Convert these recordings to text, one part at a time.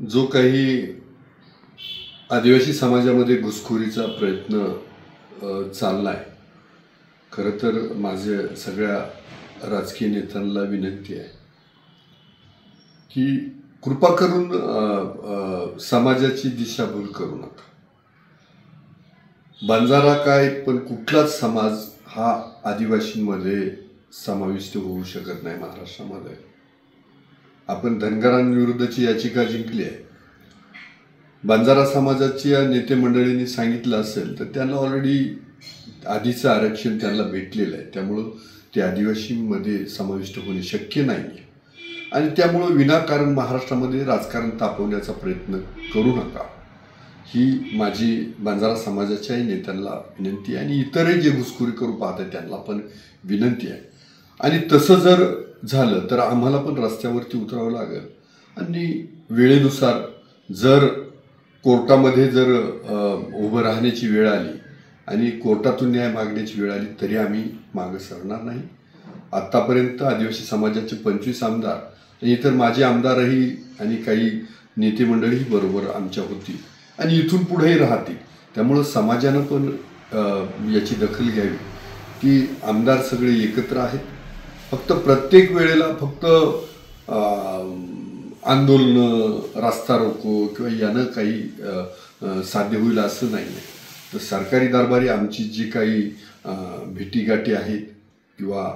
जो काही आदिवासी समाजामध्ये घुसखोरीचा प्रयत्न चाललाय, खरं तर माझे सगळ्या राजकीय नेत्यांना विनंती आहे की कृपा करून समाजाची दिशाभूल करू नका. बंजारा काय पण कुठलाच समाज हा आदिवासींमध्ये समाविष्ट होऊ शकत नाही. महाराष्ट्रामध्ये आपण धनगरांविरुद्धची याचिका जिंकली आहे. बंजारा समाजाच्या नेते मंडळींनी सांगितलं असेल तर त्यांना ऑलरेडी आधीचं आरक्षण त्यांना भेटलेलं आहे, त्यामुळं ते आदिवासींमध्ये समाविष्ट होणे शक्य नाही आहे. आणि त्यामुळं विनाकारण महाराष्ट्रामध्ये राजकारण तापवण्याचा प्रयत्न करू नका, ही माझी बंजारा समाजाच्याही नेत्यांना विनंती आहे आणि इतरही जे घुसखोरी करू पाहतात त्यांना पण विनंती आहे. आणि तसं जर झालं तर आम्हाला पण रस्त्यावरती उतरावं लागेल आणि वेळेनुसार जर कोर्टामध्ये जर उभं राहण्याची वेळ आली आणि कोर्टातून न्याय मागण्याची वेळ आली तरी आम्ही मागं सरणार नाही. आत्तापर्यंत आदिवासी समाजाचे 25 आमदार आणि इतर माझे आमदारही आणि काही नेते मंडळीही बरोबर आमच्या होती आणि इथून पुढेही राहतील. त्यामुळं समाजानं पण याची दखल घ्यावी की आमदार सगळे एकत्र आहेत. फक्त प्रत्येक वेळेला फक्त आंदोलन, रास्ता रोको किंवा यानं काही साध्य होईल असं नाही आहे. तर सरकारी दरबारी आमची जी काही भेटीगाठी आहेत किंवा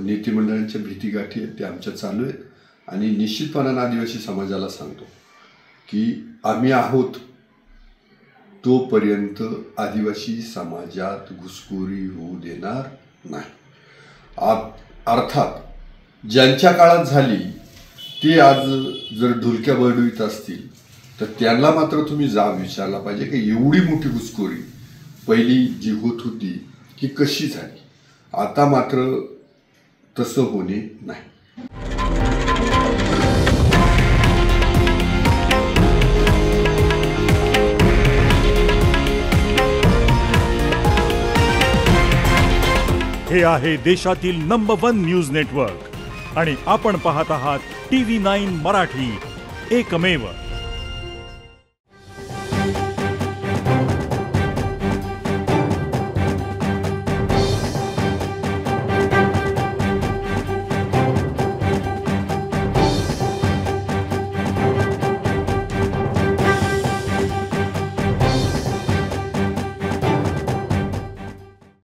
नेते मंडळांच्या भेटीगाठी आहेत त्या आमच्या चालू आहेत. आणि निश्चितपणानं आदिवासी समाजाला सांगतो की आम्ही आहोत तोपर्यंत आदिवासी समाजात घुसखोरी होऊ देणार नाही. अर्थात ज्यांच्या काळात झाली ते आज जर ढोलक्या बडवीत असतील तर त्यांना मात्र तुम्ही विचारला पाहिजे की एवढी मोठी घुसखोरी पहिली जी होत होती की कशी झाली. आता मात्र तसं होणे नाही. हे आहे देशातील नंबर 1 न्यूज नेटवर्क आणि आपण पाहत आहात TV9 मराठी, एकमेव.